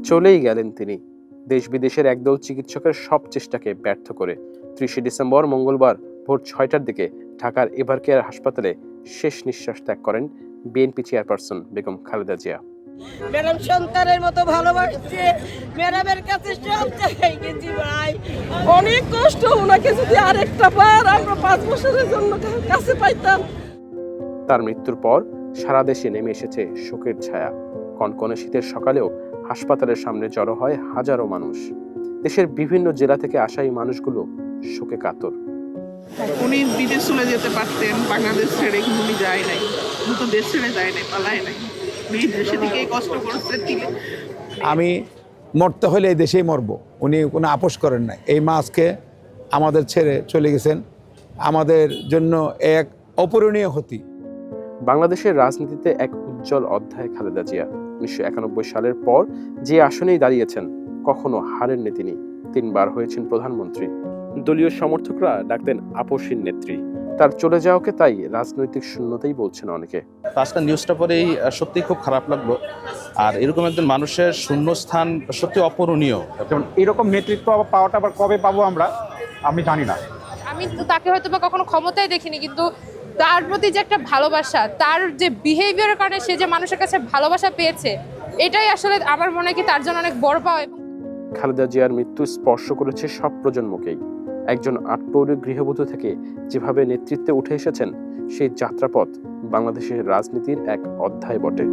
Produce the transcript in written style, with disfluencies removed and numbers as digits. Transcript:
চলেই গেলেন তিনি। দেশ বিদেশের একদল চিকিৎসকের সব চেষ্টাকে ব্যর্থ করে 30 ডিসেম্বর মঙ্গলবার ভোর 6টার দিকে ঢাকার এভারকেয়ার হাসপাতালে শেষ নিঃশ্বাস ত্যাগ করেন BNP chairperson Begum Khaleda Zia. Madam সন্তানের মতো ভালোবাসছে, ম্যাডামের কাছে সব জায়গায় গেছি ভাই, অনেক কষ্ট। ওনাকে যদি আরেকটা বার আমরা 5 বছরের জন্য কাছে পাইতাম। তার মৃত্যুর পর সারা দেশে নেমে এসেছে শোকের ছায়া। কনকনে শীতের সকালেও হাসপাতালের সামনে জড়ো হয় হাজারো মানুষ। দেশের বিভিন্ন জেলা থেকে আসা এই মানুষগুলো শোকে কাতর। উনি বিদেশ চলে যেতে পারতেন, বাংলাদেশ ছেড়ে, কিন্তু উনি যায় নাই, নতুন দেশ ছেড়ে যায় নাই, পালায় নাই, দেশে থেকেই কষ্ট করছেন তিনি। আমি মরতে হলে এই দেশেই মরব, উনি কোনো আপোষ করেন না। এই মা আজকে আমাদের ছেড়ে চলে গেছেন, আমাদের জন্য এক অপূরণীয় ক্ষতি। বাংলাদেশের রাজনীতিতে এক উজ্জ্বল অধ্যায় খালেদা জিয়া। 1991 সালের পর যে আসনেই দাঁড়িয়েছেন কখনো হারেননি তিনি। 3 বার হয়েছেন প্রধানমন্ত্রী। দলীয় সমর্থকরা ডাকতেন আপসহীন নেত্রী। তার চলে যাওয়াকে তাই রাজনৈতিক শূন্যতাই বলছেন অনেকে। আজকের নিউজটা পরেই সত্যি খুব খারাপ লাগলো। আর এরকম একজন মানুষের শূন্যস্থান সত্যি অপূরণীয়। এরকম নেতৃত্ব পাওয়াটা আবার কবে পাবো আমরা, আমি জানি না। আমি তাকে হয়তো বা কখনো ক্ষমতায় দেখিনি, কিন্তু তার প্রতি যে একটা ভালোবাসা, তার যে বিহেভিয়ারের কারণে সে যে মানুষের কাছে ভালোবাসা পেয়েছে, এটাই আসলে আমার মনে হয় কি তার জন্য অনেক বড় পাওয়া। খালেদা জিয়ার মৃত্যু স্পর্শ করেছে সব প্রজন্মকেই। একজন আটপৌরে গৃহবধূ থেকে যেভাবে নেতৃত্বে উঠে এসেছেন, সেই যাত্রাপথ বাংলাদেশের রাজনীতির এক অধ্যায় বটে।